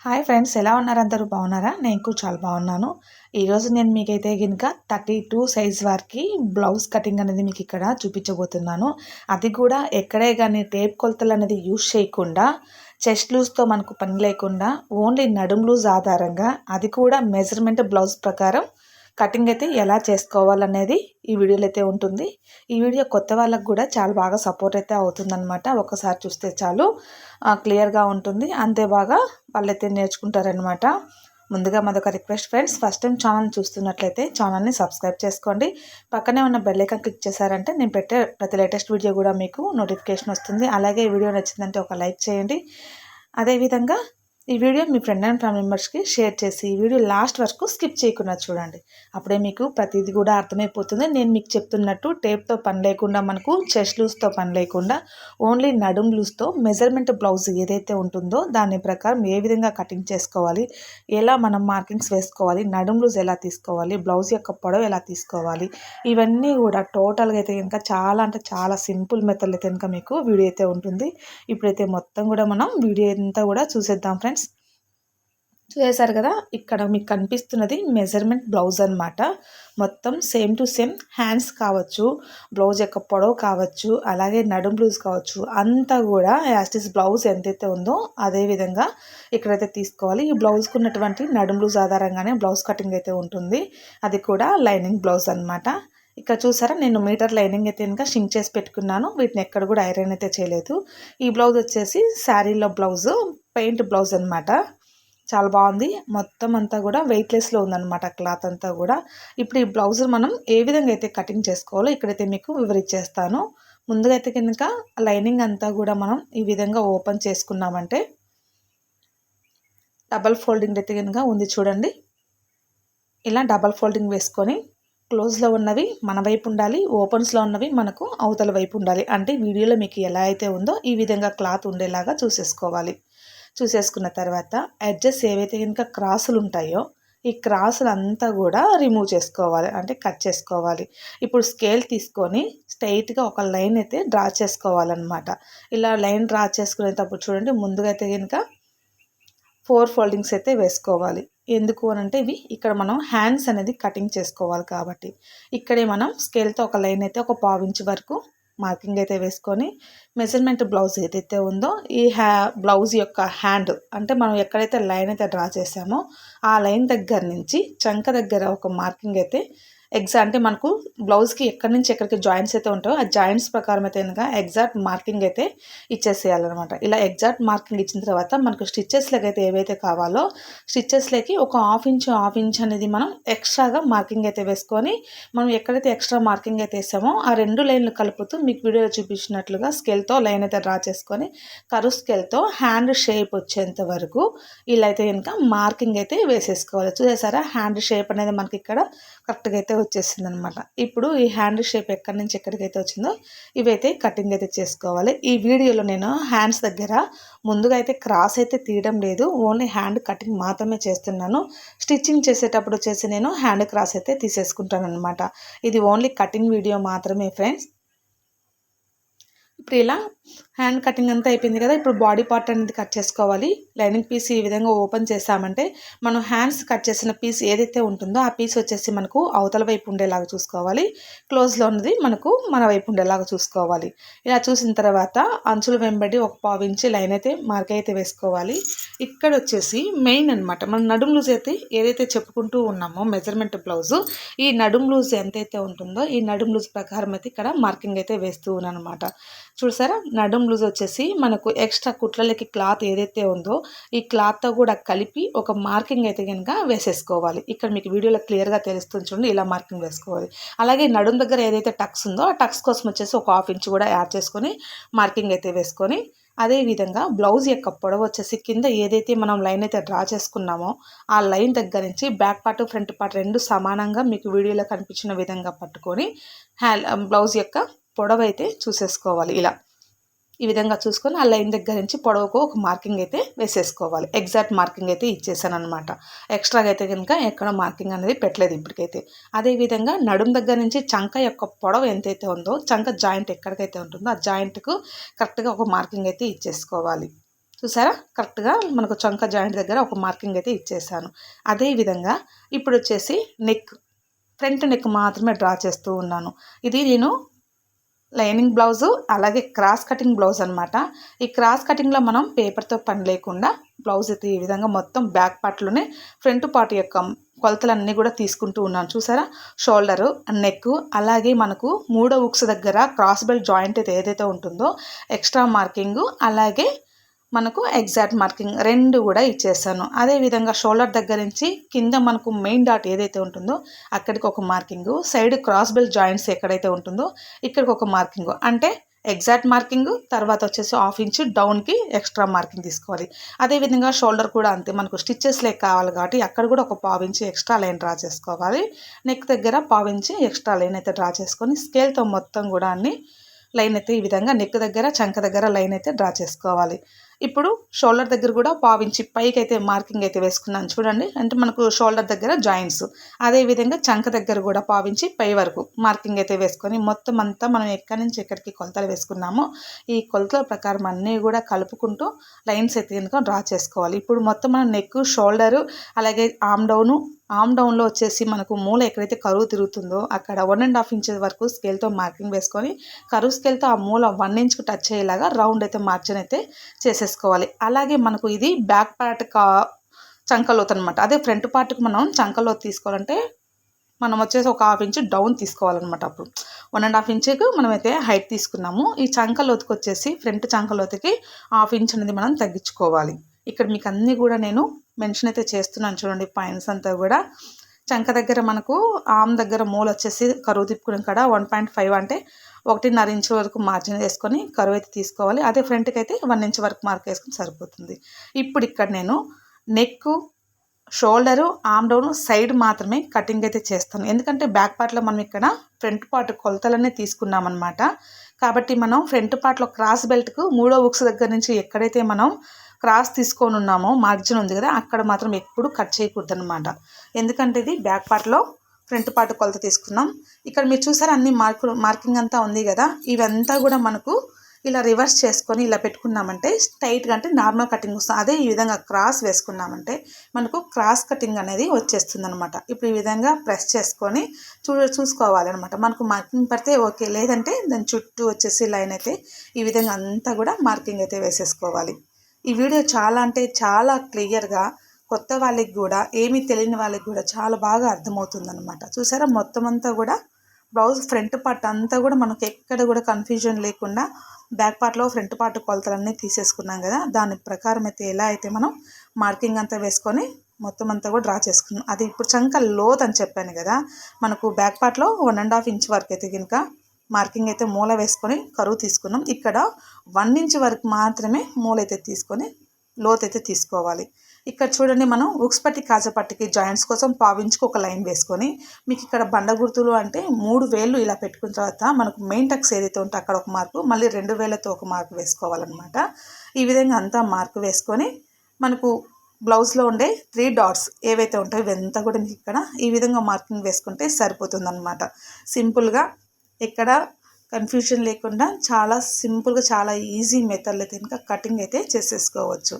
Hi friends, ఎలా ఉన్నారు? అందరూ బాగున్నారా? నేను కూడా చాలా బాగున్నాను. ఈరోజు నేను మీకైతే కనుక 32 సైజ్ వారికి బ్లౌజ్ కటింగ్ అనేది మీకు ఇక్కడ చూపించబోతున్నాను. అది కూడా ఎక్కడే కానీ టేప్ కొలతలు అనేది యూజ్ చేయకుండా, చెస్ట్ లూజ్తో మనకు పని లేకుండా, ఓన్లీ నడుం లూజ్ ఆధారంగా, అది కూడా మెజర్మెంట్ బ్లౌజ్ ప్రకారం కటింగ్ అయితే ఎలా చేసుకోవాలనేది ఈ వీడియోలో అయితే ఉంటుంది. ఈ వీడియో కొత్త వాళ్ళకు కూడా చాలా బాగా సపోర్ట్ అయితే అవుతుందన్నమాట. ఒక్కసారి చూస్తే చాలు క్లియర్గా ఉంటుంది. అంతే బాగా వాళ్ళైతే నేర్చుకుంటారనమాట. ముందుగా మాదొక request friends, first time channel చూస్తున్నట్లయితే ఛానల్ని సబ్స్క్రైబ్ చేసుకోండి. పక్కనే ఉన్న బెల్ ఐకాన్ క్లిక్ చేశారంటే నేను పెట్టే ప్రతి లేటెస్ట్ వీడియో కూడా మీకు నోటిఫికేషన్ వస్తుంది. అలాగే ఈ వీడియో నచ్చిందంటే ఒక లైక్ చేయండి. అదేవిధంగా ఈ video me friend and family మెంబర్స్కి షేర్ చేసి ఈ వీడియో లాస్ట్ వరకు స్కిప్ చేయకుండా చూడండి. అప్పుడే మీకు ప్రతిదీ కూడా అర్థమైపోతుంది. నేను మీకు చెప్తున్నట్టు టేప్తో పని లేకుండా, మనకు చెస్ట్ లూజ్తో పని లేకుండా, ఓన్లీ నడుం లూజ్తో మెజర్మెంట్ బ్లౌజ్ ఏదైతే ఉంటుందో దాని ప్రకారం ఏ విధంగా కటింగ్ చేసుకోవాలి, ఎలా మనం మార్కింగ్స్ వేసుకోవాలి, నడుం లూజ్ ఎలా తీసుకోవాలి, బ్లౌజ్ యొక్క పొడవు ఎలా తీసుకోవాలి, ఇవన్నీ కూడా టోటల్గా అయితే కనుక చాలా అంటే చాలా సింపుల్ మెథడ్ అయితే కనుక మీకు వీడియో అయితే ఉంటుంది. ఇప్పుడైతే మొత్తం కూడా మనం వీడియో అంతా కూడా చూసేద్దాం ఫ్రెండ్స్. చూసేశారు కదా, ఇక్కడ మీకు కనిపిస్తున్నది మెజర్మెంట్ బ్లౌజ్ అనమాట. మొత్తం సేమ్ టు సేమ్ హ్యాండ్స్ కావచ్చు, బ్లౌజ్ యొక్క పొడవు కావచ్చు, అలాగే నడుం బ్లౌజ్ కావచ్చు, అంతా కూడా యాస్టిస్ బ్లౌజ్ ఎంతైతే ఉందో అదే విధంగా ఇక్కడైతే తీసుకోవాలి. ఈ బ్లౌజ్కి ఉన్నటువంటి నడుం బ్లౌజ్ ఆధారంగానే బ్లౌజ్ కటింగ్ అయితే ఉంటుంది. అది కూడా లైనింగ్ బ్లౌజ్ అనమాట. ఇక్కడ చూసారా, నేను మీటర్ లైనింగ్ అయితే కనుక షింక్ చేసి పెట్టుకున్నాను. వీటిని ఎక్కడ కూడా ఐరన్ అయితే చేయలేదు. ఈ బ్లౌజ్ వచ్చేసి శారీలో బ్లౌజ్, పెయింట్ బ్లౌజ్ అనమాట. చాలా బాగుంది. మొత్తం అంతా కూడా వెయిట్లెస్లో ఉందన్నమాట క్లాత్ అంతా కూడా. ఇప్పుడు ఈ బ్లౌజ్ మనం ఏ విధంగా అయితే కటింగ్ చేసుకోవాలో ఇక్కడైతే మీకు వివరించేస్తాను. ముందుగా అయితే కనుక లైనింగ్ అంతా కూడా మనం ఈ విధంగా ఓపెన్ చేసుకున్నామంటే, డబల్ ఫోల్డింగ్ అయితే కనుక ఉంది చూడండి. ఇలా డబల్ ఫోల్డింగ్ వేసుకొని క్లోజ్లో ఉన్నవి మన వైపు ఉండాలి, ఓపెన్స్లో ఉన్నవి మనకు అవతల వైపు ఉండాలి. అంటే వీడియోలో మీకు ఎలా అయితే ఉందో ఈ విధంగా క్లాత్ ఉండేలాగా చూసేసుకోవాలి. చూసేసుకున్న తర్వాత ఎడ్జెస్ ఏవైతే కనుక క్రాసులు ఉంటాయో ఈ క్రాసులు అంతా కూడా రిమూవ్ చేసుకోవాలి, అంటే కట్ చేసుకోవాలి. ఇప్పుడు స్కేల్ తీసుకొని స్ట్రైట్గా ఒక లైన్ అయితే డ్రా చేసుకోవాలన్నమాట. ఇలా లైన్ డ్రా చేసుకునేటప్పుడు చూడండి, ముందుగా అయితే కనుక 4 ఫోల్డింగ్స్ అయితే వేసుకోవాలి. ఎందుకు అనంటే ఇవి ఇక్కడ మనం హ్యాండ్స్ అనేది కటింగ్ చేసుకోవాలి కాబట్టి. ఇక్కడే మనం స్కేల్తో ఒక లైన్ అయితే ఒక 1/2 ఇంచ్ వరకు మార్కింగ్ అయితే వేసుకొని, మెజర్మెంట్ బ్లౌజ్ ఏదైతే ఉందో ఈ బ్లౌజ్ యొక్క హ్యాండ్, అంటే మనం ఎక్కడైతే లైన్ అయితే డ్రా చేసామో ఆ లైన్ దగ్గర నుంచి చంక దగ్గర ఒక మార్కింగ్ అయితే అంటే మనకు బ్లౌజ్కి ఎక్కడి నుంచి ఎక్కడికి జాయింట్స్ అయితే ఉంటాయో ఆ జాయింట్స్ ప్రకారం అయితే కనుక ఎగ్జాక్ట్ మార్కింగ్ అయితే ఇచ్చేసేయాలన్నమాట. ఇలా ఎగ్జాక్ట్ మార్కింగ్ ఇచ్చిన తర్వాత మనకు స్టిచ్చెస్లోకి అయితే ఏవైతే కావాలో స్టిచ్చెస్లోకి ఒక హాఫ్ ఇంచ్ అనేది మనం ఎక్స్ట్రాగా మార్కింగ్ అయితే వేసుకొని, మనం ఎక్కడైతే ఎక్స్ట్రా మార్కింగ్ అయితే వేసామో ఆ 2 లైన్లు కలుపుతూ మీకు వీడియోలో చూపించినట్లుగా స్కేల్తో లైన్ అయితే డ్రా చేసుకొని, కరువు స్కేల్తో హ్యాండ్ షేప్ వచ్చేంత వరకు ఇలా అయితే కనుక మార్కింగ్ అయితే వేసేసుకోవాలి. చూసేసారా, హ్యాండ్ షేప్ అనేది మనకి ఇక్కడ కరెక్ట్గా అయితే వచ్చేసింది అనమాట. ఇప్పుడు ఈ హ్యాండ్ షేప్ ఎక్కడి నుంచి ఎక్కడికైతే వచ్చిందో ఇవైతే కటింగ్ అయితే చేసుకోవాలి. ఈ వీడియోలో నేను హ్యాండ్స్ దగ్గర ముందుగా అయితే క్రాస్ అయితే తీయడం లేదు, ఓన్లీ హ్యాండ్ కటింగ్ మాత్రమే చేస్తున్నాను. స్టిచ్చింగ్ చేసేటప్పుడు వచ్చేసి నేను హ్యాండ్ క్రాస్ అయితే తీసేసుకుంటాను అనమాట. ఇది ఓన్లీ కటింగ్ వీడియో మాత్రమే ఫ్రెండ్స్. ఇప్పుడు ఇలా హ్యాండ్ కటింగ్ అంతా అయిపోయింది కదా, ఇప్పుడు బాడీ పార్ట్ అనేది కట్ చేసుకోవాలి. లైనింగ్ పీస్ ఈ విధంగా ఓపెన్ చేసామంటే మనం హ్యాండ్స్ కట్ చేసిన పీస్ ఏదైతే ఉంటుందో ఆ పీస్ వచ్చేసి మనకు అవతల వైపు ఉండేలాగా చూసుకోవాలి, క్లోజ్లో ఉన్నది మనకు మన వైపు ఉండేలాగా చూసుకోవాలి. ఇలా చూసిన తర్వాత అంచులు వెంబడి ఒక 1/2 ఇంచ్ లైన్ అయితే మార్క్ అయితే వేసుకోవాలి. ఇక్కడ వచ్చేసి మెయిన్ అనమాట, మనం నడుం లూజ్ అయితే ఏదైతే చెప్పుకుంటూ ఉన్నామో మెజర్మెంట్ బ్లౌజ్, ఈ నడుం లూజ్ ఎంతైతే ఉంటుందో ఈ నడుం లూజ్ ప్రకారం అయితే ఇక్కడ మార్కింగ్ అయితే వేస్తూ ఉన్నాను అనమాట. చూసారా, నడుం లూజ్ వచ్చేసి మనకు ఎక్స్ట్రా కుట్లలకి క్లాత్ ఏదైతే ఉందో ఈ క్లాత్తో కూడా కలిపి ఒక మార్కింగ్ అయితే కనుక వేసేసుకోవాలి. ఇక్కడ మీకు వీడియోలో క్లియర్గా తెలుస్తుంది చూడండి, ఇలా మార్కింగ్ వేసుకోవాలి. అలాగే నడుం దగ్గర ఏదైతే టక్స్ ఉందో ఆ టక్స్ కోసం వచ్చేసి ఒక 1/2 ఇంచ్ కూడా యాడ్ చేసుకొని మార్కింగ్ అయితే వేసుకొని, అదేవిధంగా బ్లౌజ్ యొక్క పొడవు వచ్చేసి కింద ఏదైతే మనం లైన్ అయితే డ్రా చేసుకున్నామో ఆ లైన్ దగ్గర నుంచి బ్యాక్ పార్ట్ ఫ్రంట్ పార్ట్ రెండు సమానంగా మీకు వీడియోలో కనిపించిన విధంగా పట్టుకొని బ్లౌజ్ యొక్క పొడవు అయితే చూసేసుకోవాలి. ఇలా ఈ విధంగా చూసుకొని ఆ లైన్ దగ్గర నుంచి పొడవుకు ఒక మార్కింగ్ అయితే వేసేసుకోవాలి. ఎగ్జాక్ట్ మార్కింగ్ అయితే ఇచ్చేసాను అనమాట. ఎక్స్ట్రాగా అయితే కనుక ఎక్కడ మార్కింగ్ అనేది పెట్టలేదు ఇప్పటికైతే. అదేవిధంగా నడుం దగ్గర నుంచి చంక యొక్క పొడవు ఎంతైతే ఉందో చంక జాయింట్ ఎక్కడికైతే ఉంటుందో ఆ జాయింట్కు కరెక్ట్గా ఒక మార్కింగ్ అయితే ఇచ్చేసుకోవాలి. చూసారా కరెక్ట్గా మనకు చంక జాయింట్ దగ్గర ఒక మార్కింగ్ అయితే ఇచ్చేసాను. అదేవిధంగా ఇప్పుడు వచ్చేసి నెక్, ఫ్రంట్ నెక్ మాత్రమే డ్రా చేస్తూ ఉన్నాను. ఇది నేను లైనింగ్ బ్లౌజు అలాగే క్రాస్ కటింగ్ బ్లౌజ్ అనమాట. ఈ క్రాస్ కటింగ్లో మనం పేపర్తో పని లేకుండా బ్లౌజ్ అయితే ఈ విధంగా మొత్తం బ్యాక్ పార్ట్లోనే ఫ్రంట్ పార్ట్ యొక్క కొలతలన్నీ కూడా తీసుకుంటూ ఉన్నాను. చూసారా షోల్డరు, నెక్, అలాగే మనకు 3వ ఉక్స్ దగ్గర క్రాస్ బెల్ట్ జాయింట్ అయితే ఏదైతే ఉంటుందో ఎక్స్ట్రా మార్కింగు, అలాగే మనకు ఎగ్జాక్ట్ మార్కింగ్ 2 కూడా ఇచ్చేసాను. అదేవిధంగా షోల్డర్ దగ్గర నుంచి కింద మనకు మెయిన్ డాట్ ఏదైతే ఉంటుందో అక్కడికి ఒక marking, side cross belt joints ఎక్కడైతే ఉంటుందో ఇక్కడికి ఒక మార్కింగు, అంటే ఎగ్జాక్ట్ మార్కింగ్, తర్వాత వచ్చేసి 1/2 ఇంచ్ డౌన్కి ఎక్స్ట్రా మార్కింగ్ తీసుకోవాలి. అదేవిధంగా షోల్డర్ కూడా అంతే, మనకు స్టిచ్చెస్ లేక కావాలి కాబట్టి అక్కడ కూడా ఒక 1/2 ఇంచ్ ఎక్స్ట్రా లైన్ డ్రా చేసుకోవాలి. నెక్ దగ్గర 1/2 ఇంచ్ ఎక్స్ట్రా లైన్ అయితే డ్రా చేసుకొని స్కేల్తో మొత్తం కూడా అన్ని లైన్ అయితే ఈ విధంగా నెక్ దగ్గర చంక దగ్గర లైన్ అయితే డ్రా చేసుకోవాలి. ఇప్పుడు షోల్డర్ దగ్గర కూడా 1/2 ఇంచ్ పైకి అయితే మార్కింగ్ అయితే వేసుకున్నాను చూడండి, అంటే మనకు షోల్డర్ దగ్గర జాయింట్స్. అదేవిధంగా చంక దగ్గర కూడా 1/2 ఇంచ్ పై వరకు మార్కింగ్ అయితే వేసుకొని మొత్తం అంతా మనం ఎక్కడి నుంచి ఎక్కడికి కొలతలు వేసుకున్నామో ఈ కొలతల ప్రకారం అన్నీ కూడా కలుపుకుంటూ లైన్స్ అయితే కనుక డ్రా చేసుకోవాలి. ఇప్పుడు మొత్తం మనం నెక్, షోల్డరు, అలాగే ఆమ్ డౌన్లో వచ్చేసి మనకు మూల ఎక్కడైతే కరువు తిరుగుతుందో అక్కడ 1.5 ఇంచెస్ వరకు స్కేల్తో మార్కింగ్ వేసుకొని కరువు స్కేల్తో ఆ మూల 1 ఇంచ్కి టచ్ అయ్యేలాగా రౌండ్ అయితే మార్జిన్ అయితే చేసేసుకోవాలి. అలాగే మనకు ఇది బ్యాక్ పార్ట్ చంకలోత్ అనమాట. అదే ఫ్రంట్ పార్ట్కి మనం చంకలోత్ తీసుకోవాలంటే మనం వచ్చేసి ఒక 1/2 ఇంచ్ డౌన్ తీసుకోవాలన్నమాట. అప్పుడు 1.5 ఇంచుకు మనమైతే హైట్ తీసుకున్నాము. ఈ చంకలోతుకి వచ్చేసి ఫ్రంట్ చంకలోతుకి 1/2 ఇంచ్ అనేది మనం తగ్గించుకోవాలి. ఇక్కడ మీకు అన్నీ కూడా నేను మెన్షన్ అయితే చేస్తున్నాను చూడండి. పాయింట్స్ అంతా కూడా చంక దగ్గర మనకు ఆమ్ దగ్గర మూల వచ్చేసి కరువు తిప్పుకునే కాడ 1.5 అంటే 1.5 ఇంచ్ వరకు మార్జిన్ వేసుకొని కరువు అయితే తీసుకోవాలి. అదే ఫ్రంట్కి అయితే 1 ఇంచ్ వరకు మార్క్ వేసుకొని సరిపోతుంది. ఇప్పుడు ఇక్కడ నేను నెక్, షోల్డరు, ఆమ్ డౌన్ సైడ్ మాత్రమే కటింగ్ అయితే చేస్తాను. ఎందుకంటే బ్యాక్ పార్ట్లో మనం ఇక్కడ ఫ్రంట్ పార్ట్ కొలతలనే తీసుకున్నామన్నమాట. కాబట్టి మనం ఫ్రంట్ పార్ట్లో క్రాస్ బెల్ట్కు 3వ ఉక్స్ దగ్గర నుంచి ఎక్కడైతే మనం క్రాస్ తీసుకొని ఉన్నామో మార్జిన్ ఉంది కదా అక్కడ మాత్రం ఎప్పుడు కట్ చేయకూడదు అనమాట. ఎందుకంటే ఇది బ్యాక్ పార్ట్లో ఫ్రంట్ పార్ట్ కొలత తీసుకున్నాం. ఇక్కడ మీరు చూసారా అన్ని మార్కింగ్ అంతా ఉంది కదా, ఇవంతా కూడా మనకు ఇలా రివర్స్ చేసుకొని ఇలా పెట్టుకున్నామంటే స్ట్రైట్గా అంటే నార్మల్ కటింగ్ వస్తుంది. అదే ఈ విధంగా క్రాస్ వేసుకున్నామంటే మనకు క్రాస్ కటింగ్ అనేది వచ్చేస్తుంది అనమాట. ఇప్పుడు ఈ విధంగా ప్రెస్ చేసుకొని చూసుకోవాలన్నమాట. మనకు మార్కింగ్ పడితే ఓకే, లేదంటే దాని చుట్టూ వచ్చేసి లైన్ అయితే ఈ విధంగా అంతా కూడా మార్కింగ్ అయితే వేసేసుకోవాలి. ఈ వీడియో చాలా అంటే చాలా క్లియర్గా కొత్త వాళ్ళకి కూడా ఏమీ తెలియని వాళ్ళకి కూడా చాలా బాగా అర్థమవుతుంది అనమాట. చూసారా మొత్తం అంతా కూడా బ్లౌజ్ ఫ్రంట్ పార్ట్ అంతా కూడా మనకు ఎక్కడ కూడా కన్ఫ్యూజన్ లేకుండా బ్యాక్ పార్ట్లో ఫ్రంట్ పార్ట్ కొలతలన్నీ తీసేసుకున్నాం కదా, దాని ప్రకారం అయితే ఎలా అయితే మనం మార్కింగ్ అంతా వేసుకొని మొత్తం అంతా కూడా డ్రా చేసుకున్నాం. అది ఇప్పుడు చంక లోత్ అని చెప్పాను కదా, మనకు బ్యాక్ పార్ట్లో 1.5 ఇంచ్ వరకు అయితే కనుక మార్కింగ్ అయితే మూల వేసుకొని కరువు తీసుకున్నాం. ఇక్కడ 1 ఇంచ్ వరకు మాత్రమే మూల అయితే తీసుకొని లోత్ అయితే తీసుకోవాలి. ఇక్కడ చూడండి మనం ఉక్స్ పట్టి కాజపట్టికి జాయింట్స్ కోసం 1/2 ఇంచుకి ఒక లైన్ వేసుకొని మీకు ఇక్కడ బండ గుర్తులు అంటే 3 వేళ్ళు ఇలా పెట్టుకున్న తర్వాత మనకు మెయిన్ టక్స్ ఏదైతే ఉంటే అక్కడ ఒక మార్కు, మళ్ళీ 2 వేలతో ఒక మార్కు వేసుకోవాలన్నమాట. ఈ విధంగా అంతా మార్కు వేసుకొని మనకు బ్లౌజ్లో ఉండే 3 డాట్స్ ఏవైతే ఉంటాయో ఇవంతా కూడా మీకు ఇక్కడ ఈ విధంగా మార్కింగ్ వేసుకుంటే సరిపోతుందన్నమాట. సింపుల్గా ఎక్కడ కన్ఫ్యూజన్ లేకుండా చాలా సింపుల్గా చాలా ఈజీ మెథడ్లో అయితే ఇంకా కటింగ్ అయితే చేసేసుకోవచ్చు.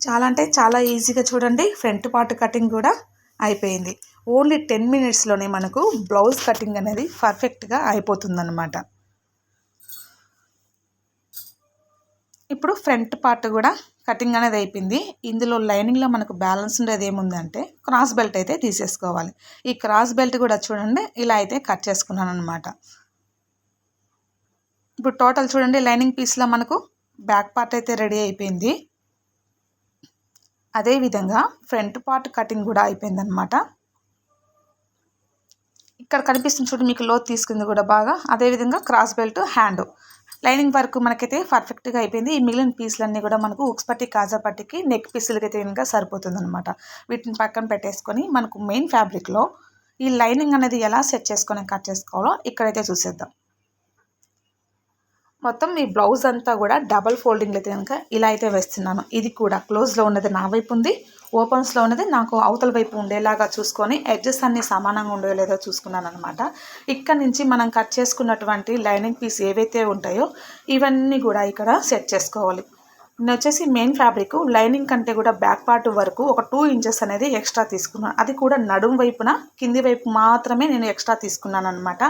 చాలా అంటే చాలా ఈజీగా చూడండి ఫ్రంట్ పార్ట్ కటింగ్ కూడా అయిపోయింది. ఓన్లీ 10 మినిట్స్లోనే మనకు బ్లౌజ్ కటింగ్ అనేది పర్ఫెక్ట్గా అయిపోతుందన్నమాట. ఇప్పుడు ఫ్రంట్ పార్ట్ కూడా కటింగ్ అనేది అయిపోయింది. ఇందులో లైనింగ్లో మనకు బ్యాలెన్స్ ఉండేది ఏముందంటే క్రాస్ బెల్ట్ అయితే తీసేసుకోవాలి. ఈ క్రాస్ బెల్ట్ కూడా చూడండి ఇలా అయితే కట్ చేసుకున్నాను అనమాట. ఇప్పుడు టోటల్ చూడండి లైనింగ్ పీస్లో మనకు బ్యాక్ పార్ట్ అయితే రెడీ అయిపోయింది. అదేవిధంగా ఫ్రంట్ పార్ట్ కటింగ్ కూడా అయిపోయింది అనమాట. ఇక్కడ కనిపిస్తుంది చూడండి మీకు లోత్ తీసుకుంది కూడా బాగా. అదేవిధంగా cross belt hand lining work మనకైతే పర్ఫెక్ట్గా అయిపోయింది. ఈ మిగిలిన పీసులన్నీ కూడా మనకు ఉక్స్ పట్టి కాజా పట్టికి నెక్ పీసులకి అయితే కనుక సరిపోతుంది అనమాట. వీటిని పక్కన పెట్టేసుకొని మనకు మెయిన్ ఫ్యాబ్రిక్లో ఈ లైనింగ్ అనేది ఎలా సెట్ చేసుకొని కట్ చేసుకోవాలో ఇక్కడైతే చూసేద్దాం. మొత్తం ఈ బ్లౌజ్ అంతా కూడా డబల్ ఫోల్డింగ్ అయితే కనుక ఇలా అయితే వేస్తున్నాను. ఇది కూడా క్లోజ్లో ఉన్నది నా వైపు ఉంది, ఓపెన్స్లో ఉన్నది నాకు అవతల వైపు ఉండేలాగా చూసుకొని ఎడ్జెస్ అన్నీ సమానంగా ఉండేలేదో చూసుకున్నాను అనమాట. ఇక్కడ నుంచి మనం కట్ చేసుకున్నటువంటి లైనింగ్ పీస్ ఏవైతే ఉంటాయో ఇవన్నీ కూడా ఇక్కడ సెట్ చేసుకోవాలి. నేను వచ్చేసి మెయిన్ ఫ్యాబ్రిక్ లైనింగ్ కంటే కూడా బ్యాక్ పార్ట్ వరకు ఒక 2 ఇంచెస్ అనేది ఎక్స్ట్రా తీసుకున్నాను. అది కూడా నడుం వైపున కింది వైపు మాత్రమే నేను ఎక్స్ట్రా తీసుకున్నాను అనమాట.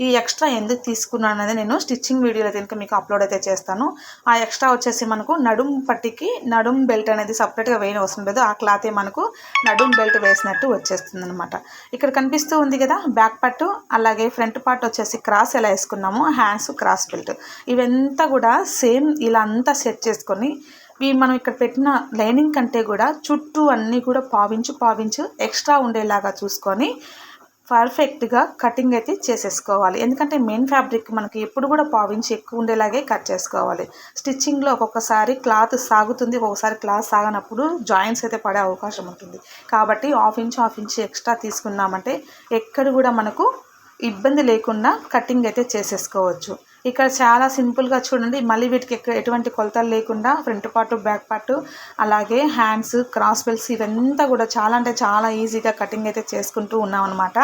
ఈ ఎక్స్ట్రా ఎందుకు తీసుకున్నాను అనేది నేను స్టిచ్చింగ్ వీడియోలో కనుక మీకు అప్లోడ్ అయితే చేస్తాను. ఆ ఎక్స్ట్రా వచ్చేసి మనకు నడుం పట్టికి నడుం బెల్ట్ అనేది సపరేట్గా వేయని అవసరం లేదు. ఆ క్లాతే మనకు నడుం బెల్ట్ వేసినట్టు వచ్చేస్తుంది అనమాట. ఇక్కడ కనిపిస్తూ ఉంది కదా బ్యాక్ పార్ట్, అలాగే ఫ్రంట్ పార్ట్ వచ్చేసి క్రాస్ ఎలా వేసుకున్నాము, హ్యాండ్స్ క్రాస్ బెల్ట్, ఇవంతా కూడా సేమ్ ఇలా అంతా సెట్ చేసుకొని మనం ఇక్కడ పెట్టిన లైనింగ్ కంటే కూడా చుట్టూ అన్నీ కూడా పావించు ఎక్స్ట్రా ఉండేలాగా చూసుకొని పర్ఫెక్ట్గా కటింగ్ అయితే చేసేసుకోవాలి. ఎందుకంటే మెయిన్ ఫ్యాబ్రిక్ మనకి ఎప్పుడు కూడా పావించి ఎక్కువ ఉండేలాగే కట్ చేసుకోవాలి. స్టిచ్చింగ్లో ఒక్కొక్కసారి క్లాత్ సాగుతుంది, ఒక్కొక్కసారి క్లాత్ సాగనప్పుడు జాయింట్స్ అయితే పడే అవకాశం ఉంటుంది. కాబట్టి హాఫ్ ఇంచ్ ఎక్స్ట్రా తీసుకున్నామంటే ఎక్కడ కూడా మనకు ఇబ్బంది లేకుండా కటింగ్ అయితే చేసేసుకోవచ్చు. ఇక్కడ చాలా సింపుల్గా చూడండి, మళ్ళీ వీటికి ఎటువంటి కొలతలు లేకుండా ఫ్రంట్ పార్ట్ బ్యాక్ పార్ట్ అలాగే హ్యాండ్స్ క్రాస్ బెల్ట్స్ ఇవంతా కూడా చాలా అంటే చాలా ఈజీగా కటింగ్ అయితే చేసుకుంటూ ఉన్నాం అనమాట.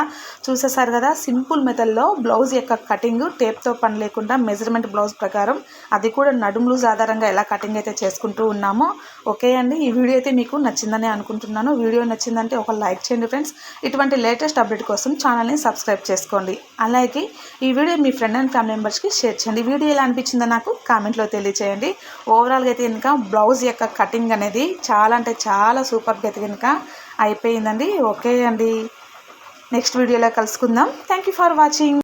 చూసేసారు కదా సింపుల్ మెథడ్లో బ్లౌజ్ యొక్క కటింగ్ టేప్తో పని లేకుండా మెజర్మెంట్ బ్లౌజ్ ప్రకారం అది కూడా నడుం లూజ్ ఆధారంగా ఎలా కటింగ్ అయితే చేసుకుంటూ ఉన్నామో. ఓకే అండి, ఈ వీడియో అయితే మీకు నచ్చిందని అనుకుంటున్నాను. వీడియో నచ్చిందంటే ఒక లైక్ చేయండి ఫ్రెండ్స్. ఇటువంటి లేటెస్ట్ అప్డేట్ కోసం ఛానల్ని సబ్స్క్రైబ్ చేసుకోండి. అలాగే ఈ video me friend and family మెంబర్స్కి షేర్ చేయండి. వీడియో ఎలా అనిపించిందో నాకు కామెంట్లో తెలియచేయండి. ఓవరాల్గా అయితే కనుక బ్లౌజ్ యొక్క కటింగ్ అనేది చాలా అంటే చాలా సూపర్గా అయితే కనుక అయిపోయిందండి. ఓకే అండి, నెక్స్ట్ వీడియోలో కలుసుకుందాం. Thank you for watching.